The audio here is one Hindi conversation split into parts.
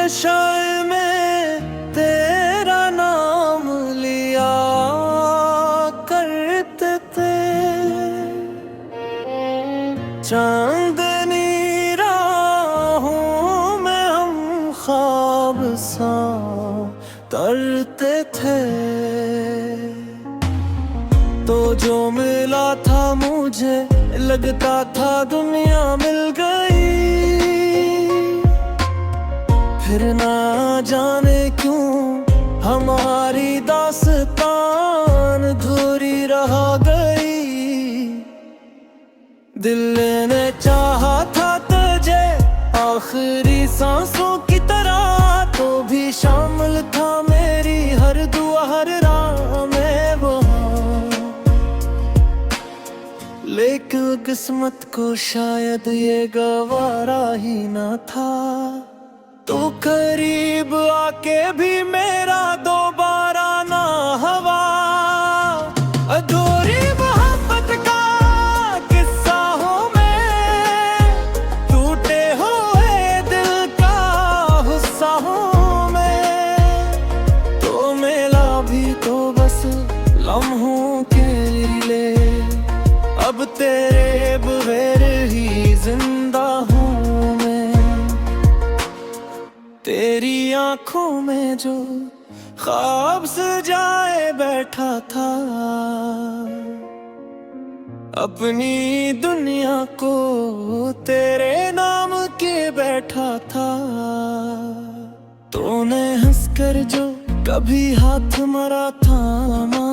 नशे में तेरा नाम लिया करते थे। चांदनी राहों में हम ख्वाब सा तरते थे। तो जो मिला था मुझे लगता था दुनिया मिल गई। फिर ना जाने क्यों हमारी दास्तान अधूरी रह गई। दिल ने चाहा था तुझे आखिरी सांसों की तरह, तो भी शामिल था मेरी हर दुआ हर राह में वहाँ। लेकिन किस्मत को शायद ये गवारा ही न था। तो करीब आके भी मेरा दोबारा ना हवा। अधूरी मोहब्बत का किस्सा हूँ मैं, टूटे हुए दिल का हिस्सा हूँ मैं। तो मिला भी तो बस लम्हों के लिए, अब तेरे बगैर ही जिंदा हूँ मैं। तेरी आंखों में जो ख्वाब सजाए बैठा था, अपनी दुनिया को तेरे नाम के बैठा था। तूने हंसकर जो कभी हाथ मरा थामा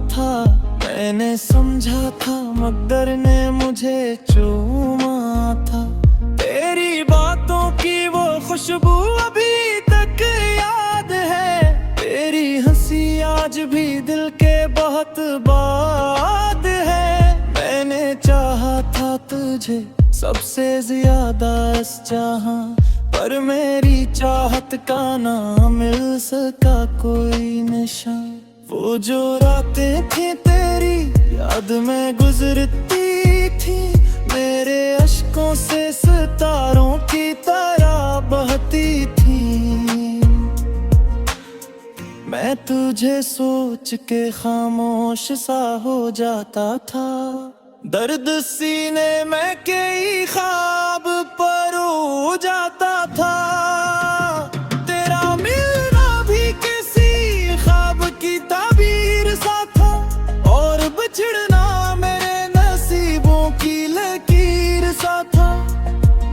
था, मैंने समझा था मगर ने मुझे चूमा था। तेरी बातों की वो खुशबू अभी तक याद है, तेरी हंसी आज भी दिल के बहुत बाद है। मैंने चाहा था तुझे सबसे ज्यादा इस जहां, पर मेरी चाहत का ना मिल सका कोई निशान। वो जो रातें थी तेरी याद में गुजरती थी, मेरे अश्कों से सितारों की तरह बहती थी। मैं तुझे सोच के खामोश सा हो जाता था। दर्द सीने में कई ख्वाब परो जाता था। तेरा मिलना भी किसी ख्वाब की ताबीर सा था, और बिछड़ना मेरे नसीबों की लकीर सा था।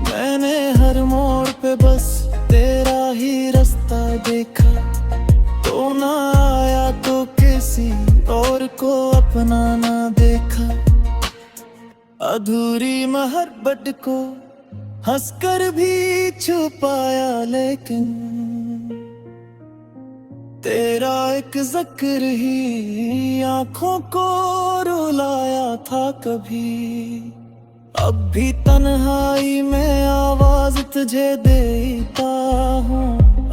मैंने हर मोड़ पे बस तेरा ही रास्ता देखा, तो ना आया तो किसी और को अपना ना देखा। अधूरी मोहब्बत को हंसकर भी छुपाया, लेकिन तेरा एक जिक्र ही आंखों को रुलाया था कभी। अब भी तन्हाई में आवाज तुझे देता हूँ,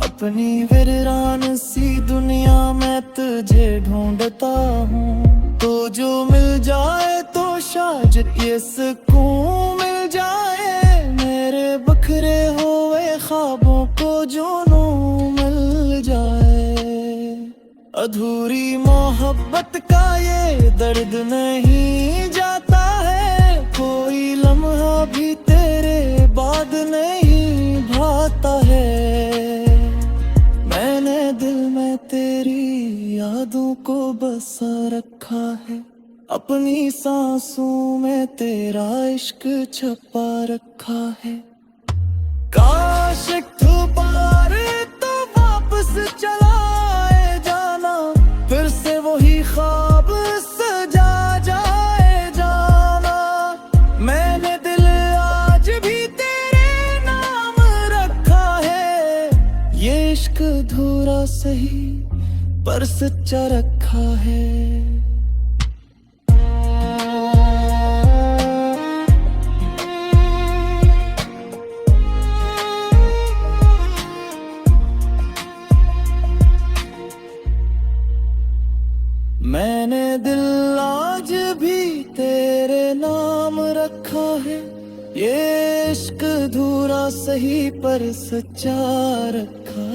अपनी वीरान सी दुनिया में तुझे ढूंढता हूँ। तो जो मिल जाए तो शायद ये सुकून मिल जाए, मेरे बखरे हुए ख्वाबों को जुनून मिल जाए। अधूरी मोहब्बत का ये दर्द नहीं जाता है, कोई लम्हा भी तेरे बाद नहीं भाता है। मैंने दिल में तेरी यादों को बसा रखा है, अपनी सांसों में तेरा इश्क छपा रखा है। काश एक बार तो वापस चलाए जाना, फिर से वही ख्वाब सजा जाए जाना। मैंने दिल आज भी तेरे नाम रखा है, ये इश्क अधूरा सही पर सच्चा रखा है। मैंने दिल आज भी तेरे नाम रखा है, ये इश्क अधूरा सही पर सच्चा रखा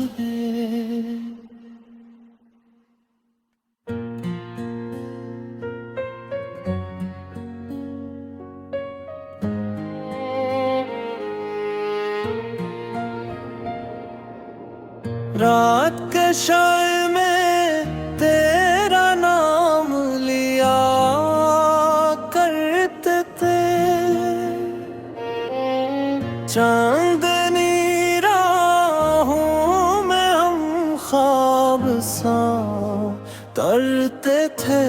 नशे में तेरा नाम लिया करते थे, चांदनी राहों में हम ख्वाब सा तरते थे।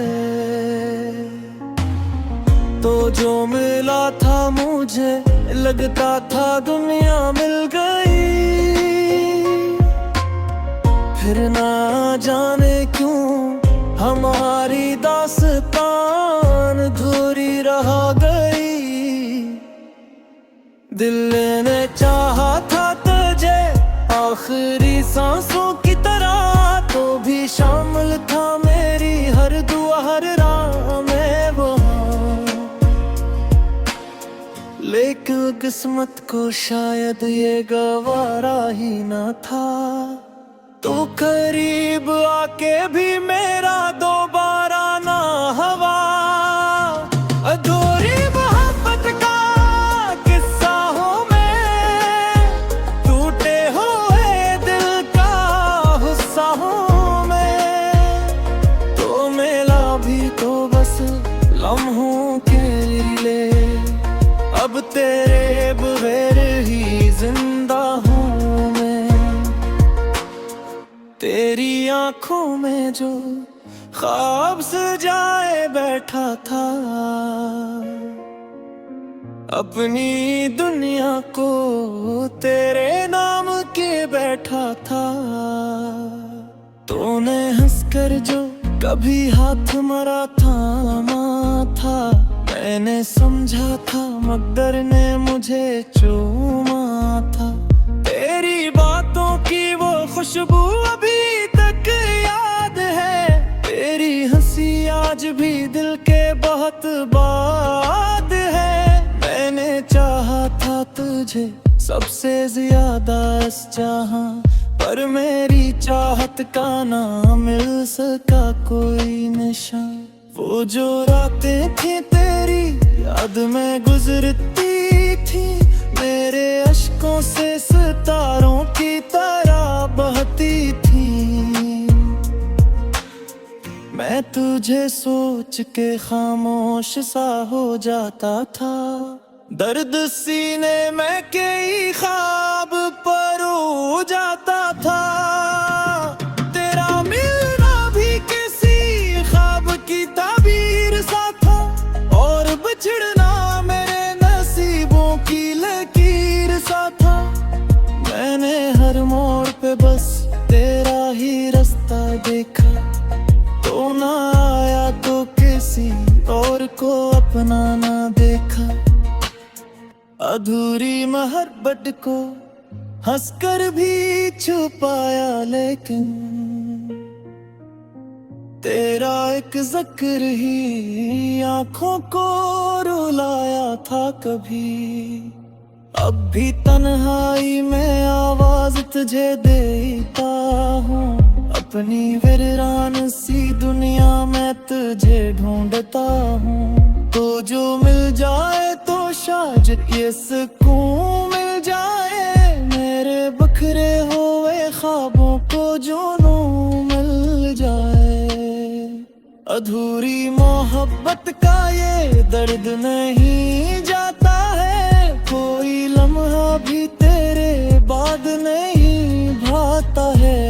तो जो मिला था मुझे लगता था दुनिया मिल गई, फिर ना जाने क्यों हमारी दास्तान अधूरी रह गई। दिल ने चाहा था तुझे आखिरी सांसों की तरह, तो भी शामिल था मेरी हर दुआ हर राह में वो। लेकिन किस्मत को शायद ये गवारा ही न था, तो करीब आके भी मेरा दोबारा ना हवा। अधूरी मोहब्बत का किस्सा हो मैं, टूटे हुए दिल का हिस्सा हूँ मैं। तो मिला भी तो बस लम्हों के लिए, अब तेरे बगैर ही जिंदा हूँ मैं। तेरी आंखों में जो ख्वाब सजाए बैठा था, अपनी दुनिया को तेरे नाम के बैठा था। तूने हंसकर जो कभी हाथ मरा थामा था, मैंने समझा था मगर ने मुझे चूमा था। तेरी बातों की वो खुशबू अभी तक याद है, तेरी हंसी आज भी दिल के बहुत बाद है। मैंने चाहा था तुझे सबसे ज्यादा इस जहां, पर मेरी चाहत का ना मिल सका कोई निशान। वो जो रातें थी तेरी याद में गुजरती थी, मेरे अश्कों से सितारों की तरह बहती थी। मैं तुझे सोच के खामोश सा हो जाता था, दर्द सीने में कई ख्वाब परो जाता था। तेरा मिलना भी किसी ख्वाब की ताबीर सा था, और बिछड़ना मेरे नसीबों की लकीर सा था। मैंने हर मोड़ पे बस तेरा ही रास्ता देखा, तो ना आया तो किसी और को अपना ना देखा। अधूरी मोहब्बत को हंसकर भी छुपाया, लेकिन तेरा एक जिक्र ही आंखों को रुलाया था कभी। अब भी तन्हाई में आवाज तुझे देता हूँ, अपनी वीरान सी दुनिया में तुझे ढूंढता हूँ। तो जो मिल जाए तो शायद ये सुकून मिल जाए, मेरे बखरे हुए ख्वाबों को जुनून मिल जाए। अधूरी मोहब्बत का ये दर्द नहीं जाता है, कोई लम्हा भी तेरे बाद नहीं भाता है।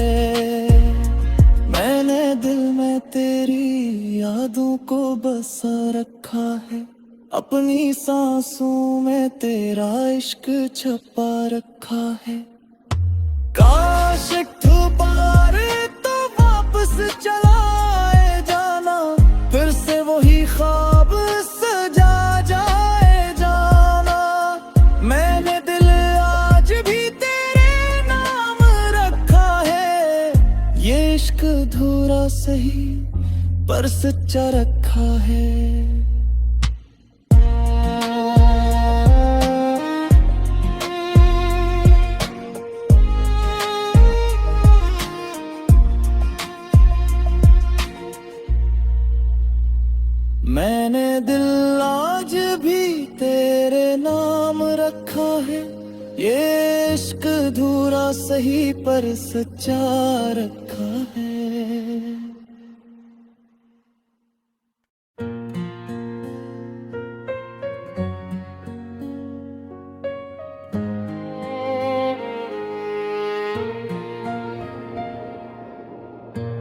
मैंने दिल में तेरी यादों को बसा रखा है, अपनी सांसों में तेरा इश्क छुपा रखा है। काश तू बार तो वापस चलाए जाना, फिर से वही ख्वाब सजा जाए जाना। मैंने दिल आज भी तेरे नाम रखा है, ये इश्क अधूरा सही पर सच्चा रखा है। मैंने दिल आज भी तेरे नाम रखा है, ये इश्क अधूरा सही पर सच्चा रखा है।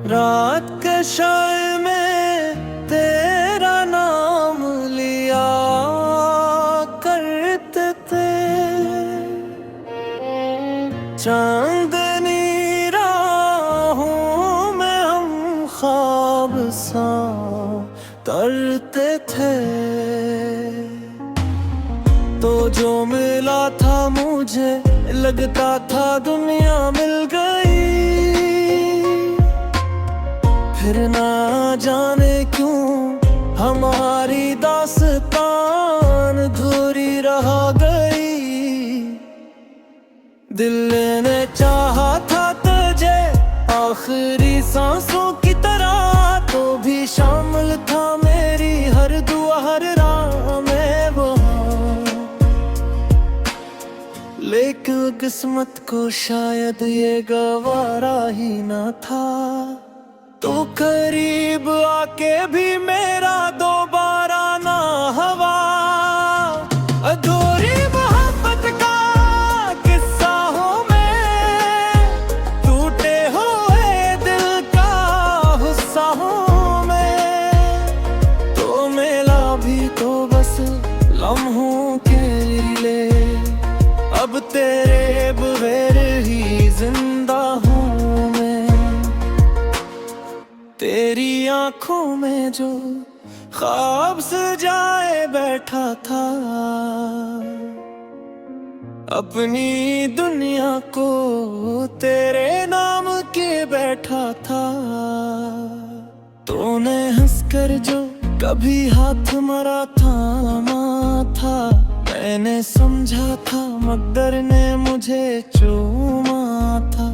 रात के शाये में तेरा नाम लिया करते थे, चांदनी राहों में हम ख्वाब सा तरते थे। तो जो मिला था मुझे लगता था दुनिया मिल गई, फिर ना जाने क्यों हमारी दास्तान अधूरी रह गई। दिल ने चाहा था तुझे आखिरी सांसों की तरह, तो भी शामिल था मेरी हर दुआ हर राह में वो। लेकिन किस्मत को शायद ये गवारा ही ना था, तो करीब आके भी मेरा दोबारा ना हवा। अधूरी मोहब्बत का किस्सा हो मैं, टूटे हुए दिल का हुस्सा हूँ मैं। तो मिला भी तो बस लम्हों के लिए, अब तेरे बगैर ही जिंदा हूँ मैं। तेरी आंखों में जो ख्वाब सजाए बैठा था, अपनी दुनिया को तेरे नाम के बैठा था। तूने हंसकर जो कभी हाथ मरा थामा था, मैंने समझा था मगर ने मुझे चूमा था।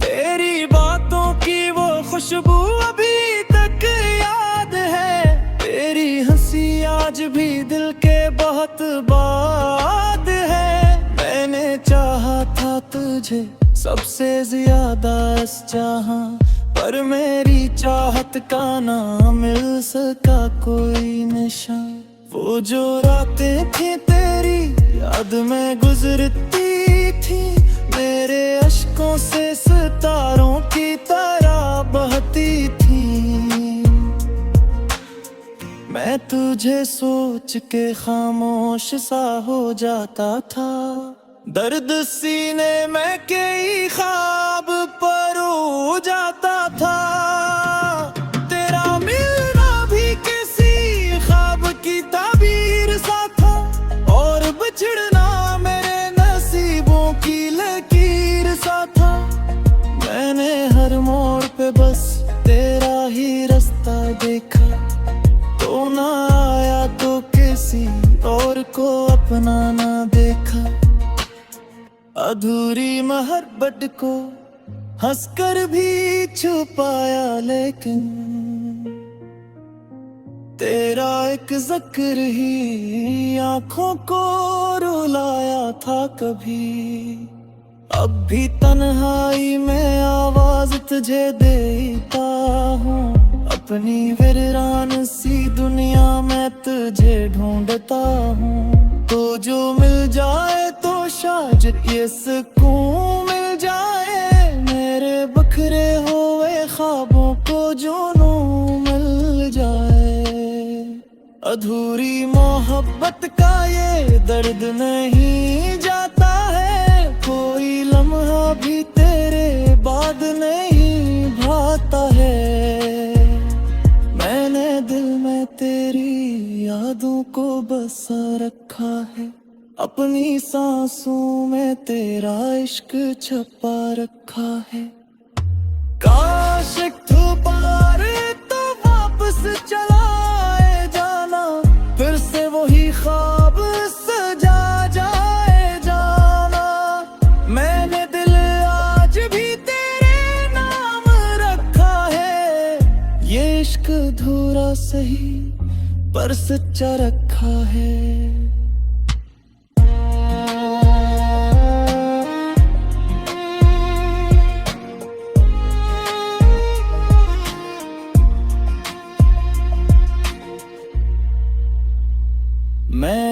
तेरी बातों की वो खुशबू अभी तक याद है, तेरी हंसी आज भी दिल के बहुत बाद है। मैंने चाहा था तुझे सबसे ज्यादा इस जहां, पर मेरी चाहत का ना मिल सका कोई निशान। वो जो रातें थी तेरी याद में गुजरती थी, मेरे अश्कों से सितारों की तरह बहती थी। मैं तुझे सोच के खामोश सा हो जाता था, दर्द सीने में कई ख्वाब परो जाता था। तेरा मिलना भी किसी ख्वाब की ताबीर सा था, और बिछड़ना मेरे नसीबों की लकीर सा था। मैंने हर मोड़ पे बस तेरा ही रास्ता देखा, तो ना आया तो किसी और को अपना ना देखा। अधूरी मोहब्बत को हंसकर भी छुपाया, लेकिन तेरा एक जिक्र ही आंखों को रुलाया था कभी। अब भी तन्हाई में आवाज तुझे देता हूँ, अपनी वीरान सी दुनिया में तुझे ढूंढता हूँ। तो जो मिल जाए तो शायद ये सुकून मिल जाए, मेरे बखरे हुए ख्वाबों को जुनून मिल जाए। अधूरी मोहब्बत का ये दर्द नहीं जाता है, कोई लम्हा भी तेरे बाद नहीं भाता है। मैंने दिल में तेरी यादों को बसा रखा है, अपनी सांसों में तेरा इश्क छपा रखा है। काश एक दोबारा तो वापस चलाए जाना, फिर से वही ख्वाब सजा जाए जाना। मैंने दिल आज भी तेरे नाम रखा है, ये इश्क अधूरा सही पर सच्चा रखा है।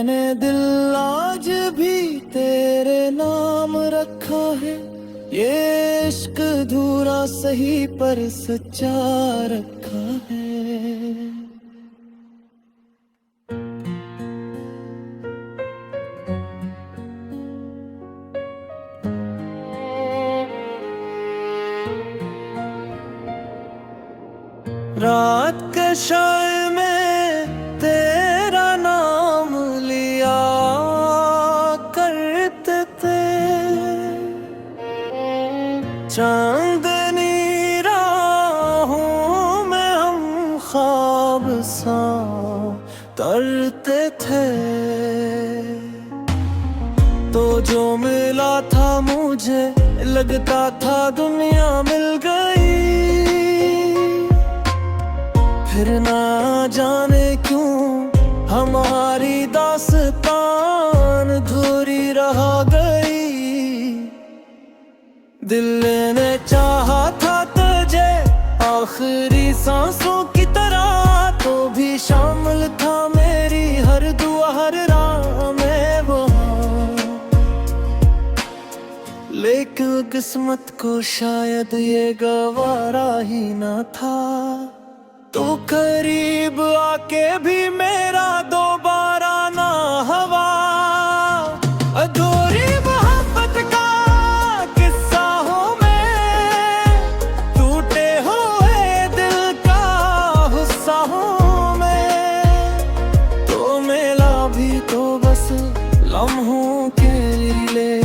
मैंने दिल आज भी तेरे नाम रखा है। ये इश्क अधूरा सही पर सच्चा रखा है। रात के शाये में तेरा नाम लिया करते थे। चांदनी राहों में हम ख्वाब सा तरते थे। तो जो मिला था मुझे लगता था दुनिया मिल गई। फिर ना जाने क्यों हमारी दास्तान अधूरी रह गई। दिल ने चाहा था तुझे आखिरी सांसों की तरह, तो भी शामिल था मेरी हर दुआ हर राह में वो। लेकिन किस्मत को शायद ये गवारा ही न था। तो करीब आके भी मेरा दोबारा ना हवा। अधूरी मोहब्बत का किस्सा हूँ मैं, टूटे हुए दिल का हुस्सा हूँ मैं। तो मिला भी तो बस लम्हों के लिए,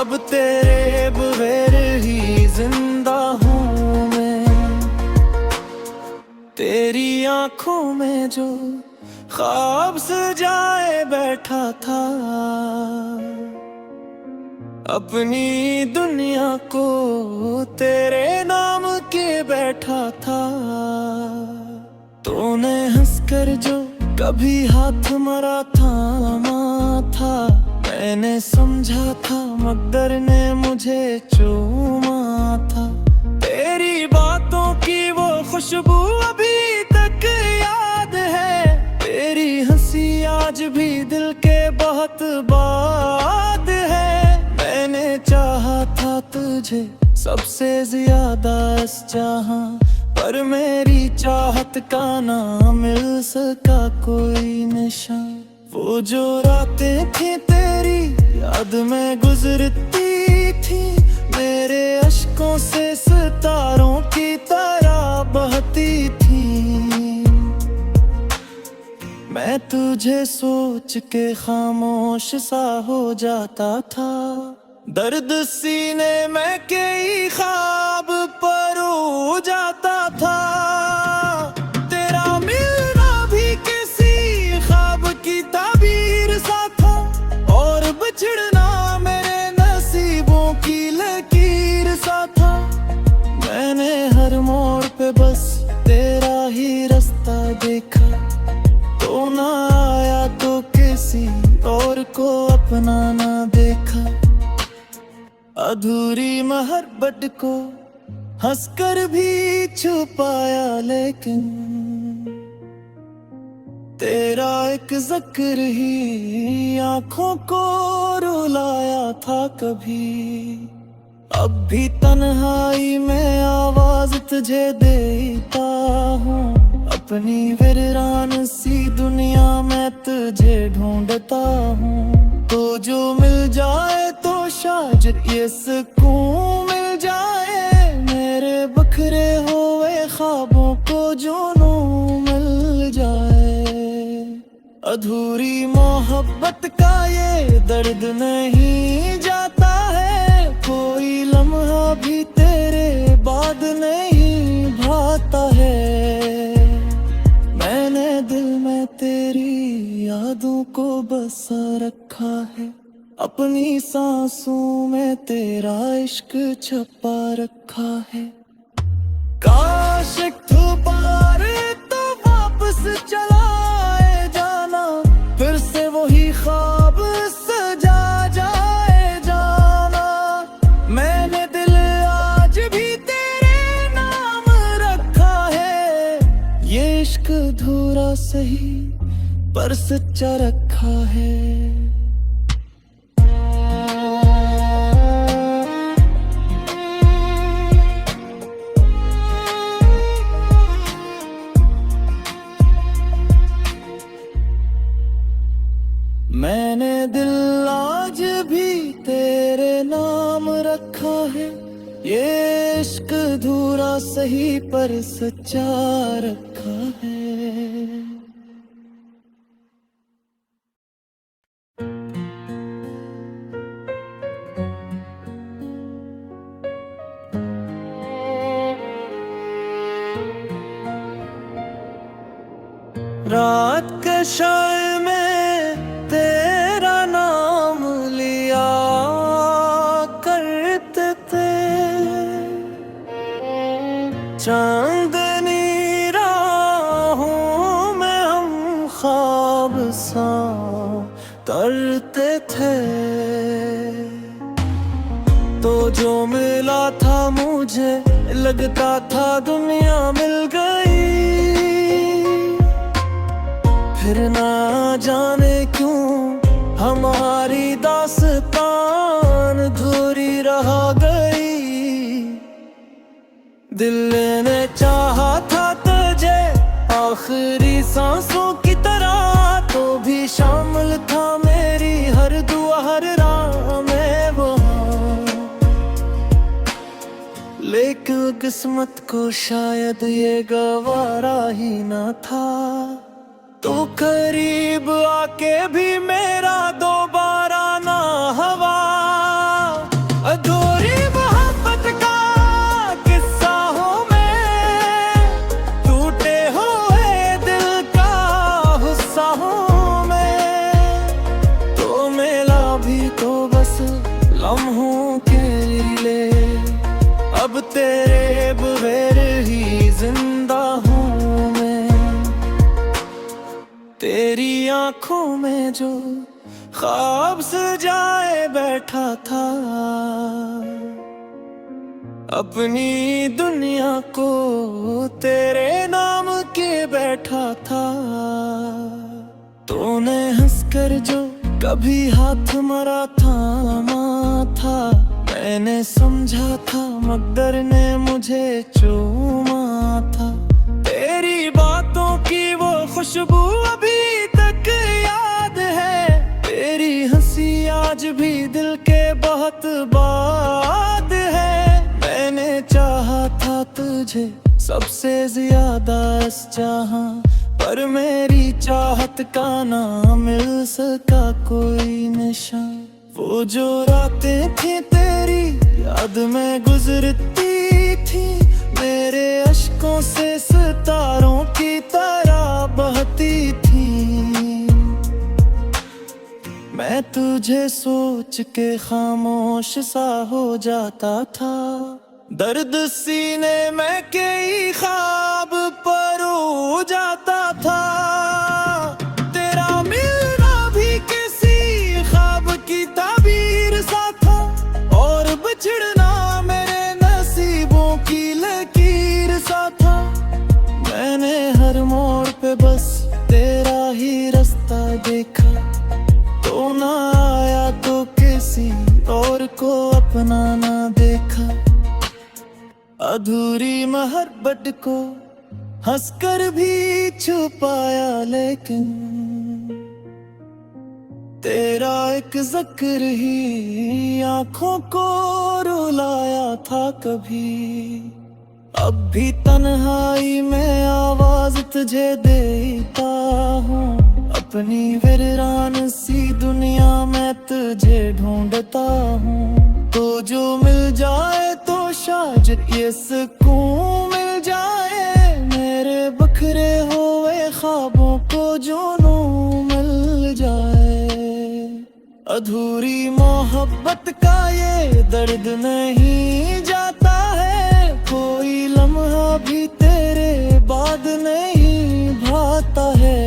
अब तेरे बगैर ही जिंदा हूँ मैं। तेरी आंखों में जो ख्वाब सजाए बैठा था, अपनी दुनिया को तेरे नाम के बैठा था। तूने हंसकर जो कभी हाथ मरा थामा था, मैंने समझा था मगर ने मुझे चूमा था। तेरी बातों की वो खुशबू अभी तक याद है। तेरी हंसी आज भी दिल के बहुत बात है। मैंने चाहा था तुझे सबसे ज्यादा इस जहां, पर मेरी चाहत का ना मिल सका कोई निशान। वो जो रातें थी तेरी याद में गुजरती थी, मेरे अश्कों से सितारों की तरह बहती थी। मैं तुझे सोच के खामोश सा हो जाता था। दर्द सीने में कई ख्वाब परो जाता था। तेरा मिलना भी किसी ख्वाब की ताबीर सा था, और बिछड़ना मेरे नसीबों की लकीर सा था। मैंने हर मोड़ पे बस तेरा ही रास्ता देखा, तो ना आया तो किसी और को अपना ना देखा। अधूरी मोहब्बत को हंसकर भी छुपाया, लेकिन तेरा एक जिक्र ही आंखों को रुलाया था कभी। अब भी तन्हाई में आवाज तुझे देता हूँ, अपनी वीरान सी दुनिया में तुझे ढूंढता हूँ। तो जो मिल जाए तो शायद ये सुकून मिल जाए, मेरे बिखरे हुए ख्वाबों को जुनून मिल जाए। अधूरी मोहब्बत का ये दर्द नहीं जाता है, कोई लम्हा भी तेरे बाद नहीं भाता है। मैंने दिल में तेरी यादों को बसा रखा है, अपनी सांसों में तेरा इश्क छपा रखा है। काश एक बार तो वापस चलाए जाना, फिर से वही ख्वाब सजा जाए जाना। मैंने दिल आज भी तेरे नाम रखा है, ये इश्क अधूरा सही पर सच्चा रखा रखा है। मैंने दिल आज भी तेरे नाम रखा है। ये इश्क अधूरा सही पर सच्चा रखा है। रात के शाये में तेरा नाम लिया करते थे। चांदनी राहों में हम ख्वाब सा तरते थे। तो जो मिला था मुझे लगता था दुनिया मिल गई। फिर ना जाने क्यों हमारी दास्तान अधूरी रह गई। दिल ने चाहा था तुझे आखिरी सांसों की तरह, तो भी शामिल था मेरी हर दुआ हर राह में वहाँ। लेकिन किस्मत को शायद ये गवारा ही ना था। तू करीब आके भी मेरा दोबारा ना हवा। अधूरी मोहब्बत का किस्सा हूँ मैं, टूटे हुए दिल का हिस्सा हूँ मैं। तो मिला भी तो बस लम्हों के लिए, अब तेरे बगैर ही जिंदा हूँ मैं। तेरी आंखों में जो ख्वाब सजाए बैठा था, अपनी दुनिया को तेरे नाम के बैठा था। तूने हंसकर जो कभी हाथ मरा थामा था, मैंने समझा था मगर ने मुझे चूमा था। तेरी बातों की वो खुशबू अभी तक याद है। तेरी हंसी आज भी दिल के बहुत बाद है। मैंने चाहा था तुझे सबसे ज्यादा इस जहां, पर मेरी चाहत का ना मिल सका कोई निशान। वो जो रातें थी तेरी याद में गुजरती थी, मेरे अश्कों से सितारों की तरह बहती थी। मैं तुझे सोच के खामोश सा हो जाता था। दर्द सीने में कई ख्वाब परो जाता था। तेरा मिलना भी किसी ख्वाब की ताबीर सा था, और बिछड़ना मेरे नसीबों की लकीर सा था। मैंने हर मोड़ पे बस तेरा ही रास्ता देखा, तो ना आया तो किसी और को अपना ना देखा। अधूरी मोहब्बत को हंसकर भी छुपाया, लेकिन तेरा एक जिक्र ही आंखों को रुलाया था कभी। अब भी तन्हाई में आवाज तुझे देता हूँ, अपनी वीरान सी दुनिया में तुझे ढूंढता हूँ। तो जो मिल जाए तो शायद ये सुकून मिल जाए, मेरे बखरे हुए ख्वाबों को जुनून मिल जाए। अधूरी मोहब्बत का ये दर्द नहीं जाता है, कोई लम्हा भी तेरे बाद नहीं भाता है।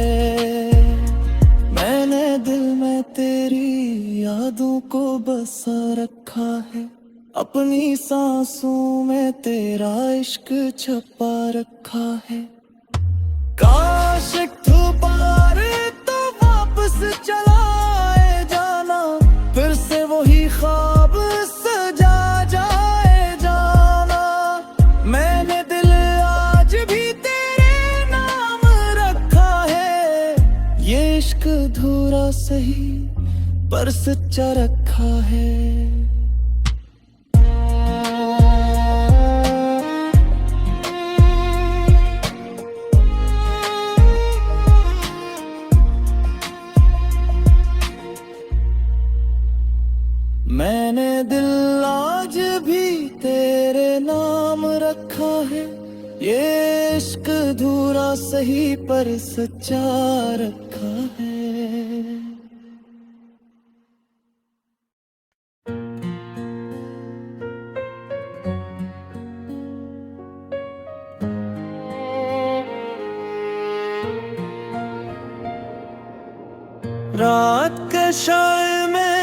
मैंने दिल में तेरी यादों को बसा रखा है, अपनी सांसों में तेरा इश्क छपा रखा है। काश एक बार तो वापस वापस चलाए जाना, फिर से वही ख्वाब सजा जाए जाना। मैंने दिल आज भी तेरे नाम रखा है, ये इश्क अधूरा सही पर सच्चा रखा है। मैंने दिल आज भी तेरे नाम रखा है, ये इश्क अधूरा सही पर सच्चा रखा है। रात के शाये में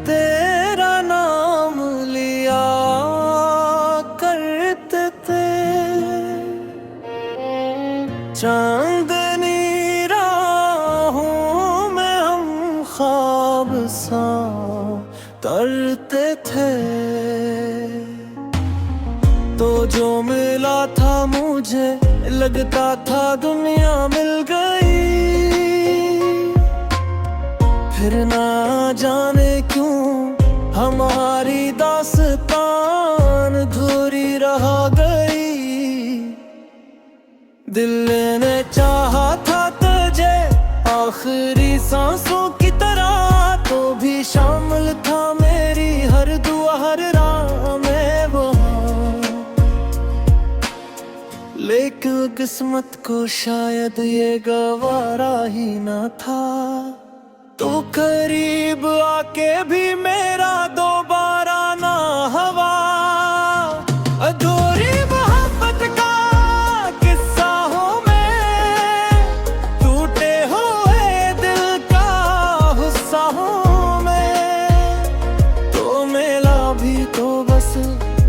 तेरा नाम लिया करते थे, चांदनी राहों में हम ख्वाब सा तरते थे। तो जो मिला था मुझे लगता था दुनिया मिल गई, फिर ना जाने क्यों हमारी दास्तान अधूरी रह गई। दिल ने चाहा था तुझे आखिरी सांसों की तरह, तो भी शामिल था मेरी हर दुआ हर राह में वो। लेकिन किस्मत को शायद ये गवारा ही न था, तो करीब आके भी मेरा दोबारा ना हवा। अधूरी मोहब्बत का किस्सा हो मैं, टूटे हुए दिल का हुस्सा हूँ मैं। तो मिला भी तो बस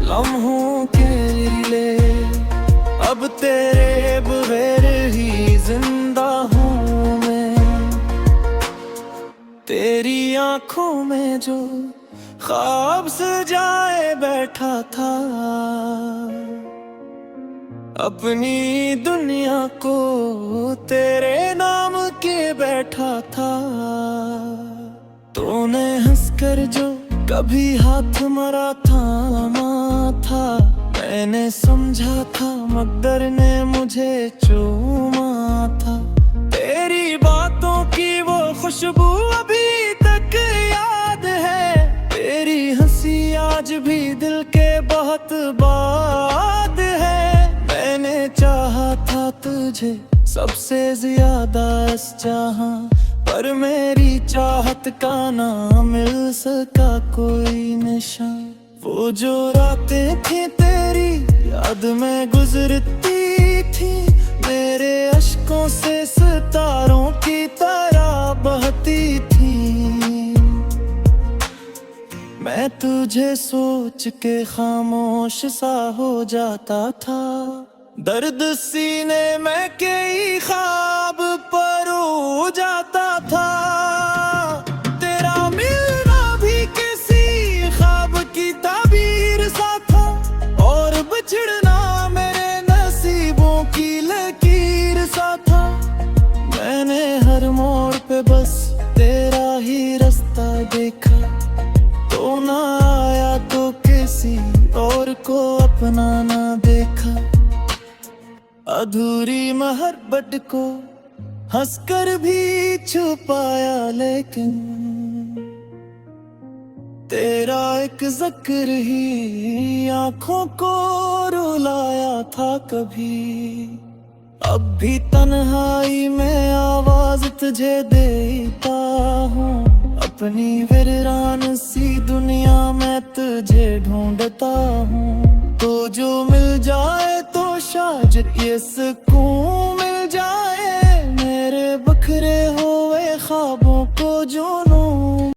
लम्हों के लिए, अब तेरे बगैर ही जिंदा हूँ मैं। तेरी आंखों में जो ख्वाब सजाए बैठा था, अपनी दुनिया को तेरे नाम के बैठा था। तूने हंसकर जो कभी हाथ मरा थामा था, मैंने समझा था मगर ने मुझे चूमा था। तेरी बातों की वो खुशबू अभी तक याद है, तेरी हंसी आज भी दिल के बहुत बात है। मैंने चाहा था तुझे सबसे ज्यादा इस जहां, पर मेरी चाहत का ना मिल सका कोई निशान। वो जो रातें थी तेरी याद में गुजरती थी, मेरे अश्कों से सितारों की तरह बहती थी। मैं तुझे सोच के खामोश सा हो जाता था, दर्द सीने में कई ख्वाब परो जाता था। तेरा मिलना भी किसी ख्वाब की ताबीर सा था, और बिछड़ना मेरे नसीबों की लकीर सा था। मैंने हर मोड़ पे बस तेरा ही रास्ता देखा, तो ना आया तो किसी और को अपना ना देखा। अधूरी मोहब्बत को हंसकर भी छुपाया, लेकिन तेरा एक जिक्र ही आंखों को रुलाया था कभी। अब भी तन्हाई में आवाज तुझे देता हूँ, अपनी वीरान सी दुनिया में तुझे ढूंढता हूँ। तो जो मिल जाए तो शायद ये सुकून